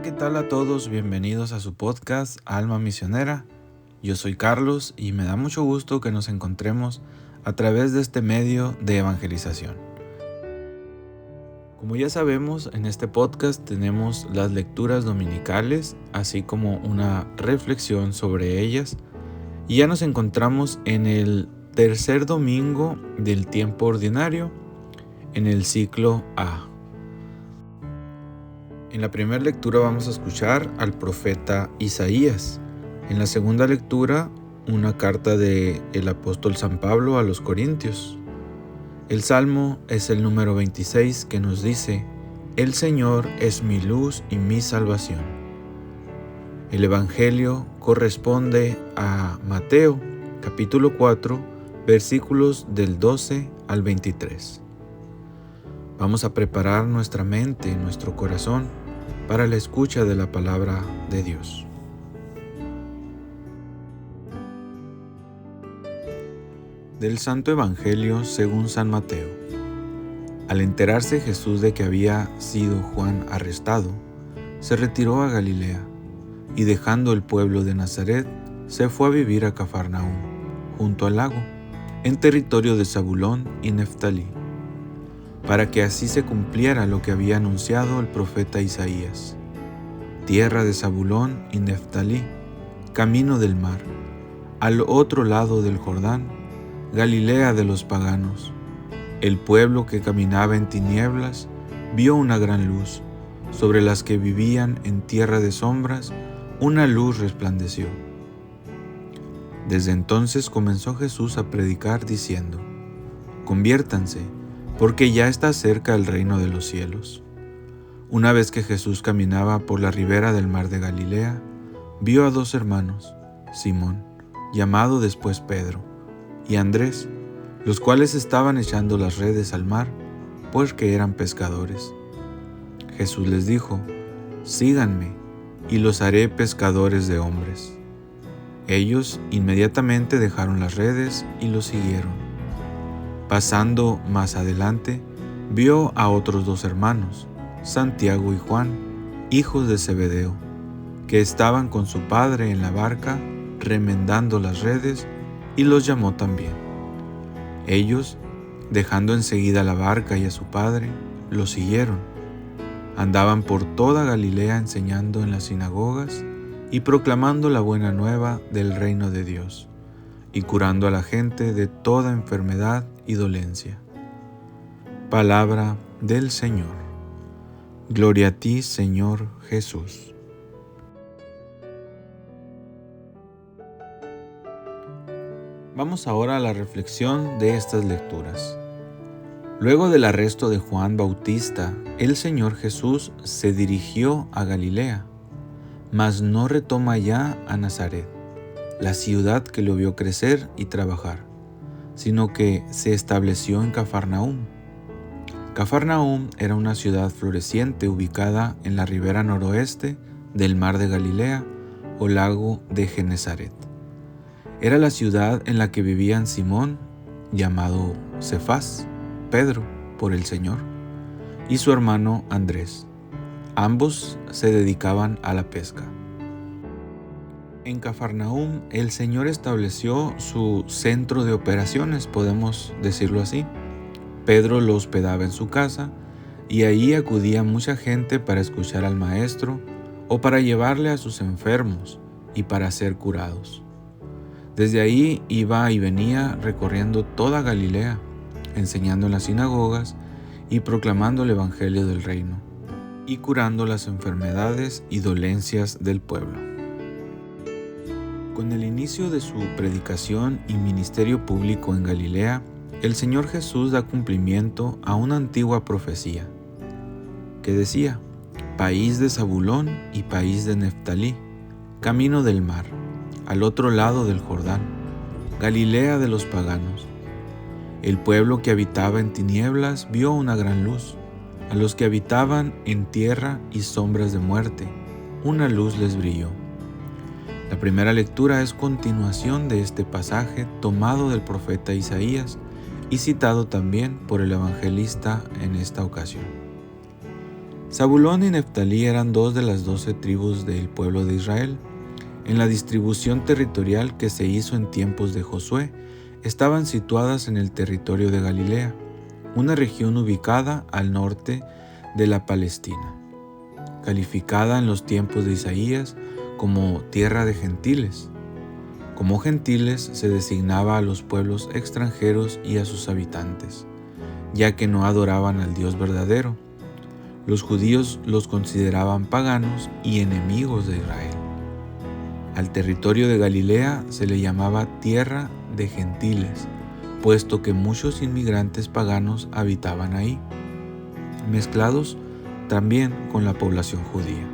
¿qué tal a todos? Bienvenidos a su podcast Alma Misionera. Yo soy Carlos y me da mucho gusto que nos encontremos a través de este medio de evangelización. Como ya sabemos, en este podcast tenemos las lecturas dominicales, así como una reflexión sobre ellas. Y ya nos encontramos en el tercer domingo del tiempo ordinario, en el ciclo A. En la primera lectura vamos a escuchar al profeta Isaías. En la segunda lectura, una carta del apóstol San Pablo a los Corintios. El salmo es el número 26 que nos dice: El Señor es mi luz y mi salvación. El evangelio corresponde a Mateo, capítulo 4, versículos del 12 al 23. Vamos a preparar nuestra mente y nuestro corazón para la escucha de la palabra de Dios. Del Santo Evangelio según San Mateo. Al enterarse Jesús de que había sido Juan arrestado, se retiró a Galilea, y dejando el pueblo de Nazaret, se fue a vivir a Cafarnaúm, junto al lago, en territorio de Zabulón y Neftalí, para que así se cumpliera lo que había anunciado el profeta Isaías: tierra de Zabulón y Neftalí, camino del mar, al otro lado del Jordán, Galilea de los paganos. El pueblo que caminaba en tinieblas vio una gran luz. Sobre las que vivían en tierra de sombras, una luz resplandeció. Desde entonces comenzó Jesús a predicar diciendo: Conviértanse, porque ya está cerca el reino de los cielos. Una vez que Jesús caminaba por la ribera del mar de Galilea, vio a dos hermanos, Simón, llamado después Pedro, y Andrés, los cuales estaban echando las redes al mar, pues que eran pescadores. Jesús les dijo: Síganme, y los haré pescadores de hombres. Ellos inmediatamente dejaron las redes y lo siguieron. Pasando más adelante, vio a otros dos hermanos, Santiago y Juan, hijos de Zebedeo, que estaban con su padre en la barca remendando las redes, y los llamó también. Ellos, dejando enseguida la barca y a su padre, lo siguieron. Andaban por toda Galilea enseñando en las sinagogas y proclamando la buena nueva del reino de Dios, y curando a la gente de toda enfermedad y dolencia. Palabra del Señor. Gloria a ti, Señor Jesús. Vamos ahora a la reflexión de estas lecturas. Luego del arresto de Juan Bautista, el Señor Jesús se dirigió a Galilea, mas no retoma ya a Nazaret, la ciudad que lo vio crecer y trabajar, sino que se estableció en Cafarnaúm. Cafarnaúm era una ciudad floreciente ubicada en la ribera noroeste del mar de Galilea o lago de Genesaret. Era la ciudad en la que vivían Simón, llamado Cefas, Pedro por el Señor, y su hermano Andrés. Ambos se dedicaban a la pesca. En Cafarnaúm el Señor estableció su centro de operaciones, podemos decirlo así. Pedro lo hospedaba en su casa y ahí acudía mucha gente para escuchar al Maestro o para llevarle a sus enfermos y para ser curados. Desde ahí iba y venía recorriendo toda Galilea, enseñando en las sinagogas y proclamando el Evangelio del reino, y curando las enfermedades y dolencias del pueblo. Con el inicio de su predicación y ministerio público en Galilea, el Señor Jesús da cumplimiento a una antigua profecía que decía: país de Zabulón y país de Neftalí, camino del mar, al otro lado del Jordán, Galilea de los paganos. El pueblo que habitaba en tinieblas vio una gran luz. A los que habitaban en tierra y sombras de muerte, una luz les brilló. La primera lectura es continuación de este pasaje tomado del profeta Isaías y citado también por el evangelista en esta ocasión. Zabulón y Neftalí eran dos de las 12 tribus del pueblo de Israel. En la distribución territorial que se hizo en tiempos de Josué, estaban situadas en el territorio de Galilea, una región ubicada al norte de la Palestina, calificada en los tiempos de Isaías como tierra de gentiles. Como gentiles se designaba a los pueblos extranjeros y a sus habitantes, ya que no adoraban al Dios verdadero. Los judíos los consideraban paganos y enemigos de Israel. Al territorio de Galilea se le llamaba tierra de gentiles, puesto que muchos inmigrantes paganos habitaban ahí, mezclados también con la población judía.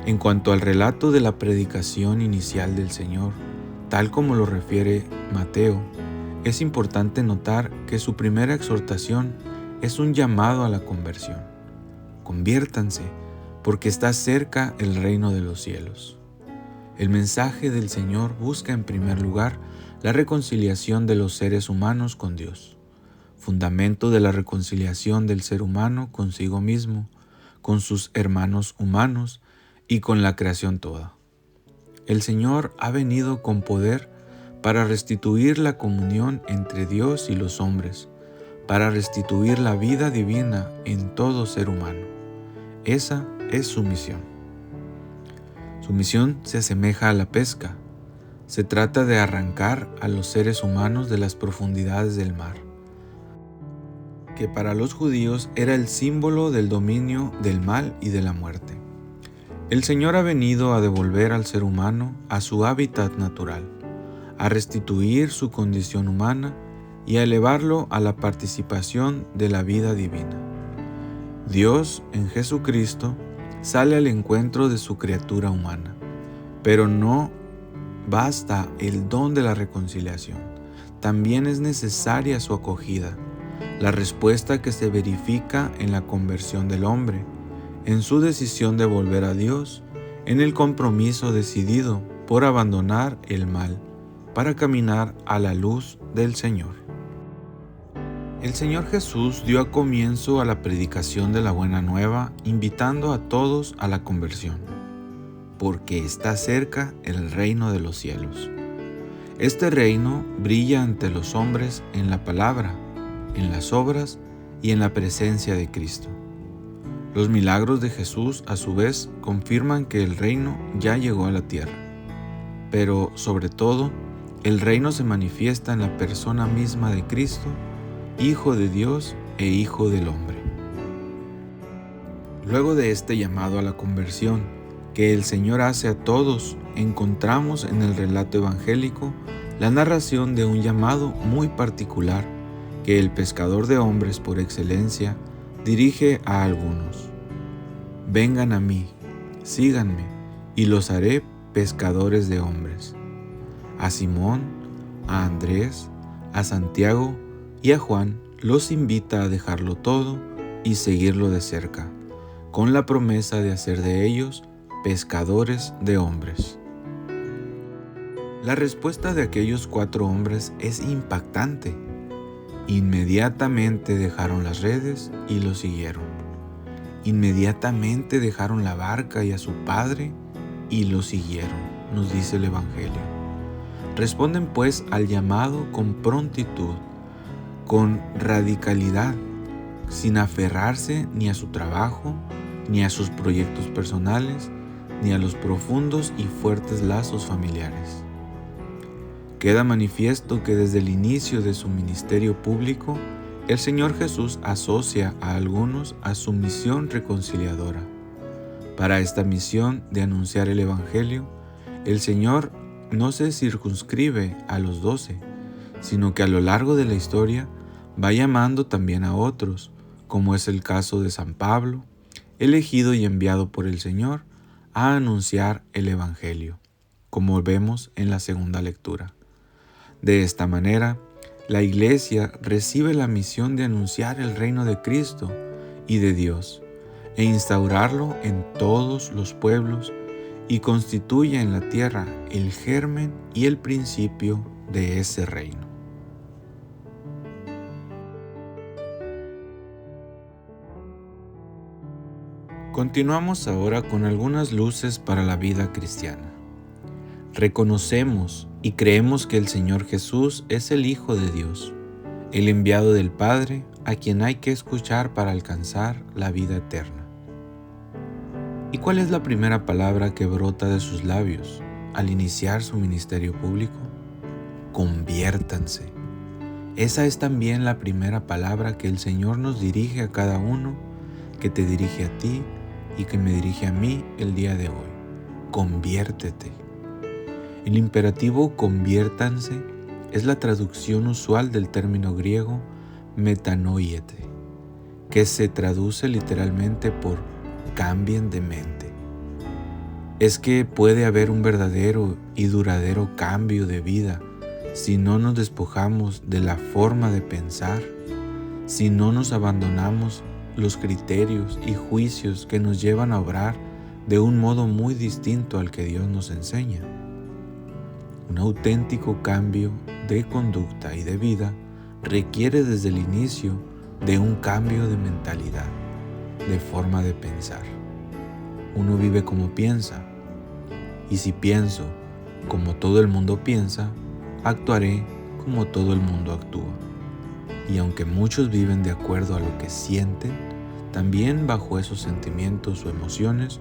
En cuanto al relato de la predicación inicial del Señor, tal como lo refiere Mateo, es importante notar que su primera exhortación es un llamado a la conversión. Conviértanse, porque está cerca el reino de los cielos. El mensaje del Señor busca en primer lugar la reconciliación de los seres humanos con Dios, fundamento de la reconciliación del ser humano consigo mismo, con sus hermanos humanos y con la creación toda. El Señor ha venido con poder para restituir la comunión entre Dios y los hombres, para restituir la vida divina en todo ser humano. Esa es su misión. Su misión se asemeja a la pesca. Se trata de arrancar a los seres humanos de las profundidades del mar, que para los judíos era el símbolo del dominio del mal y de la muerte. El Señor ha venido a devolver al ser humano a su hábitat natural, a restituir su condición humana y a elevarlo a la participación de la vida divina. Dios, en Jesucristo, sale al encuentro de su criatura humana, pero no basta el don de la reconciliación. También es necesaria su acogida, la respuesta que se verifica en la conversión del hombre, en su decisión de volver a Dios, en el compromiso decidido por abandonar el mal para caminar a la luz del Señor. El Señor Jesús dio comienzo a la predicación de la Buena Nueva, invitando a todos a la conversión, porque está cerca el reino de los cielos. Este reino brilla ante los hombres en la palabra, en las obras y en la presencia de Cristo. Los milagros de Jesús, a su vez, confirman que el reino ya llegó a la tierra, pero sobre todo, el reino se manifiesta en la persona misma de Cristo, Hijo de Dios e Hijo del hombre. Luego de este llamado a la conversión que el Señor hace a todos, encontramos en el relato evangélico la narración de un llamado muy particular que el pescador de hombres por excelencia dirige a algunos. Vengan a mí, síganme, y los haré pescadores de hombres. A Simón, a Andrés, a Santiago y a Juan los invita a dejarlo todo y seguirlo de cerca, con la promesa de hacer de ellos pescadores de hombres. La respuesta de aquellos 4 hombres es impactante. Inmediatamente dejaron las redes y lo siguieron. Inmediatamente dejaron la barca y a su padre y lo siguieron, nos dice el Evangelio. Responden pues al llamado con prontitud, con radicalidad, sin aferrarse ni a su trabajo, ni a sus proyectos personales, ni a los profundos y fuertes lazos familiares. Queda manifiesto que desde el inicio de su ministerio público, el Señor Jesús asocia a algunos a su misión reconciliadora. Para esta misión de anunciar el Evangelio, el Señor no se circunscribe a los 12, sino que a lo largo de la historia va llamando también a otros, como es el caso de San Pablo, elegido y enviado por el Señor a anunciar el Evangelio, como vemos en la segunda lectura. De esta manera, la Iglesia recibe la misión de anunciar el reino de Cristo y de Dios, e instaurarlo en todos los pueblos, y constituye en la tierra el germen y el principio de ese reino. Continuamos ahora con algunas luces para la vida cristiana. Reconocemos y creemos que el Señor Jesús es el Hijo de Dios, el enviado del Padre, a quien hay que escuchar para alcanzar la vida eterna. ¿Y cuál es la primera palabra que brota de sus labios al iniciar su ministerio público? Conviértanse. Esa es también la primera palabra que el Señor nos dirige a cada uno, que te dirige a ti y que me dirige a mí el día de hoy. Conviértete. El imperativo conviértanse es la traducción usual del término griego metanoiete, que se traduce literalmente por cambien de mente. Es que puede haber un verdadero y duradero cambio de vida si no nos despojamos de la forma de pensar, si no nos abandonamos los criterios y juicios que nos llevan a obrar de un modo muy distinto al que Dios nos enseña. Un auténtico cambio de conducta y de vida requiere desde el inicio de un cambio de mentalidad, de forma de pensar. Uno vive como piensa, y si pienso como todo el mundo piensa, actuaré como todo el mundo actúa. Y aunque muchos viven de acuerdo a lo que sienten, también bajo esos sentimientos o emociones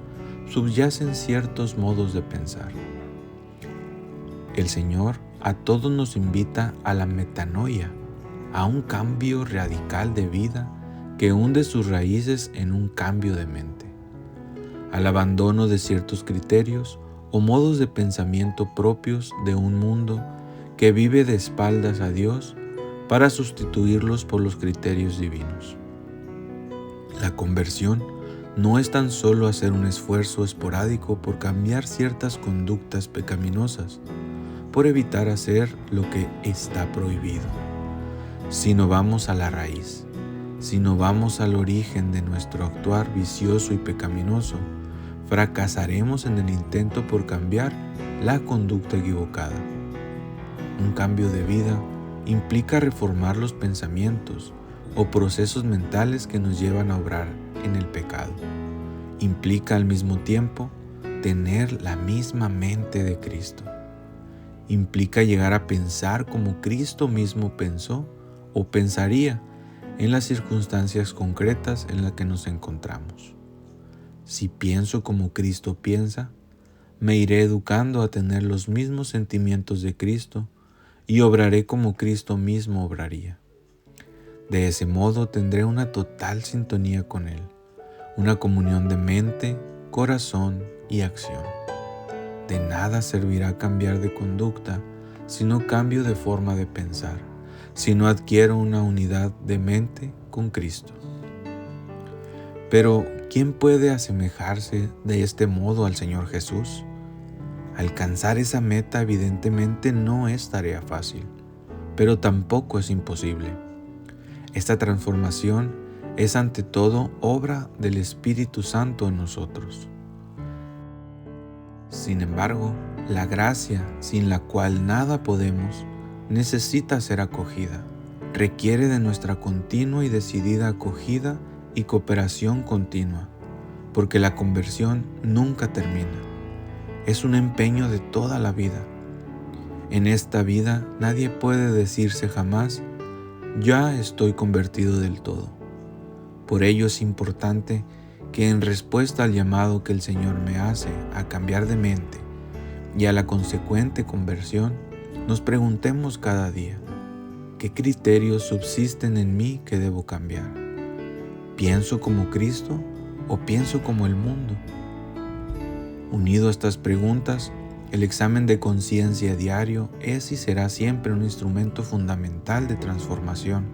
subyacen ciertos modos de pensar. El Señor a todos nos invita a la metanoia, a un cambio radical de vida que hunde sus raíces en un cambio de mente, al abandono de ciertos criterios o modos de pensamiento propios de un mundo que vive de espaldas a Dios para sustituirlos por los criterios divinos. La conversión no es tan solo hacer un esfuerzo esporádico por cambiar ciertas conductas pecaminosas, por evitar hacer lo que está prohibido, sino vamos a la raíz, sino vamos al origen de nuestro actuar vicioso y pecaminoso, fracasaremos en el intento por cambiar la conducta equivocada. Un cambio de vida implica reformar los pensamientos o procesos mentales que nos llevan a obrar en el pecado. Implica al mismo tiempo tener la misma mente de Cristo. Implica llegar a pensar como Cristo mismo pensó o pensaría en las circunstancias concretas en las que nos encontramos. Si pienso como Cristo piensa, me iré educando a tener los mismos sentimientos de Cristo y obraré como Cristo mismo obraría. De ese modo tendré una total sintonía con Él, una comunión de mente, corazón y acción. De nada servirá cambiar de conducta si no cambio de forma de pensar, si no adquiero una unidad de mente con Cristo. Pero, ¿quién puede asemejarse de este modo al Señor Jesús? Alcanzar esa meta evidentemente no es tarea fácil, pero tampoco es imposible. Esta transformación es ante todo obra del Espíritu Santo en nosotros. Sin embargo, la gracia sin la cual nada podemos necesita ser acogida, requiere de nuestra continua y decidida acogida y cooperación continua, porque la conversión nunca termina. Es un empeño de toda la vida. En esta vida nadie puede decirse jamás, ya estoy convertido del todo. Por ello es importante que en respuesta al llamado que el Señor me hace a cambiar de mente y a la consecuente conversión, nos preguntemos cada día, ¿qué criterios subsisten en mí que debo cambiar? ¿Pienso como Cristo o pienso como el mundo? Unido a estas preguntas, el examen de conciencia diario es y será siempre un instrumento fundamental de transformación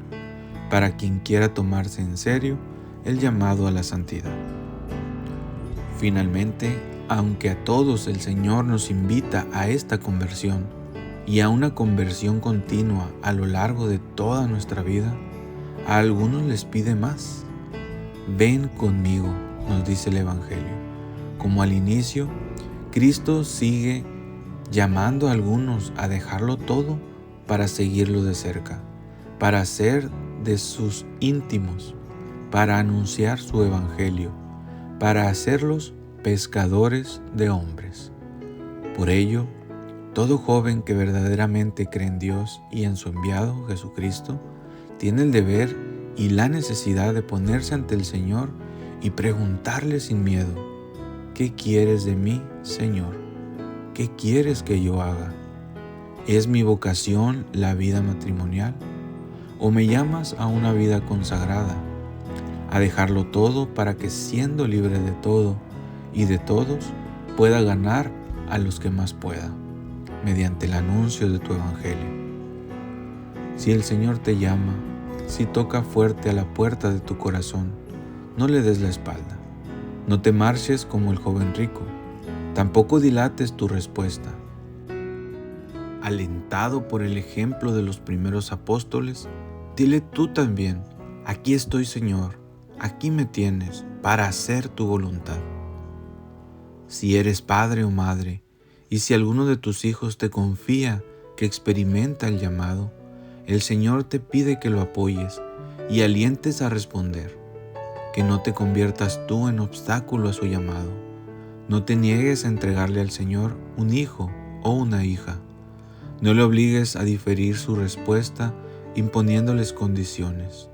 para quien quiera tomarse en serio el llamado a la santidad. Finalmente, aunque a todos el Señor nos invita a esta conversión y a una conversión continua a lo largo de toda nuestra vida, a algunos les pide más. Ven conmigo, nos dice el Evangelio. Como al inicio, Cristo sigue llamando a algunos a dejarlo todo para seguirlo de cerca, para ser de sus íntimos, para anunciar su Evangelio, para hacerlos pescadores de hombres. Por ello, todo joven que verdaderamente cree en Dios y en su enviado, Jesucristo, tiene el deber y la necesidad de ponerse ante el Señor y preguntarle sin miedo: ¿qué quieres de mí, Señor? ¿Qué quieres que yo haga? ¿Es mi vocación la vida matrimonial? ¿O me llamas a una vida consagrada, a dejarlo todo para que, siendo libre de todo y de todos, pueda ganar a los que más pueda, mediante el anuncio de tu evangelio? Si el Señor te llama, si toca fuerte a la puerta de tu corazón, no le des la espalda. No te marches como el joven rico, tampoco dilates tu respuesta. Alentado por el ejemplo de los primeros apóstoles, dile tú también: aquí estoy, Señor, aquí me tienes para hacer tu voluntad. Si eres padre o madre, y si alguno de tus hijos te confía que experimenta el llamado, el Señor te pide que lo apoyes y alientes a responder, que no te conviertas tú en obstáculo a su llamado. No te niegues a entregarle al Señor un hijo o una hija. No le obligues a diferir su respuesta imponiéndoles condiciones.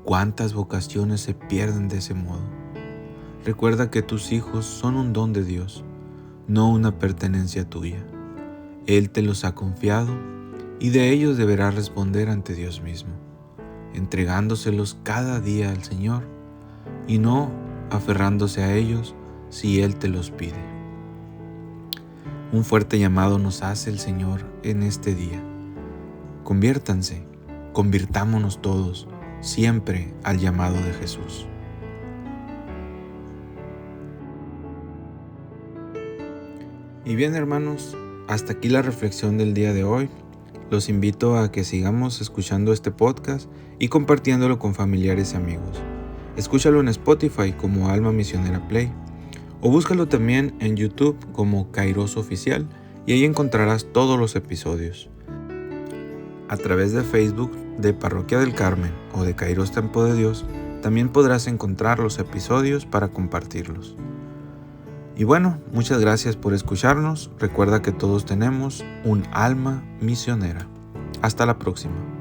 ¿Cuántas vocaciones se pierden de ese modo? Recuerda que tus hijos son un don de Dios, no una pertenencia tuya. Él te los ha confiado y de ellos deberás responder ante Dios mismo, entregándoselos cada día al Señor y no aferrándose a ellos si Él te los pide. Un fuerte llamado nos hace el Señor en este día. Conviértanse, convirtámonos todos siempre al llamado de Jesús. Y bien, hermanos, hasta aquí la reflexión del día de hoy. Los invito a que sigamos escuchando este podcast y compartiéndolo con familiares y amigos. Escúchalo en Spotify como Alma Misionera Play, o búscalo también en YouTube como Kairos Oficial, y ahí encontrarás todos los episodios. A través de Facebook de Parroquia del Carmen o de Kairos Tempo de Dios también podrás encontrar los episodios para compartirlos. Y bueno, muchas gracias por escucharnos. Recuerda que todos tenemos un alma misionera. Hasta la próxima.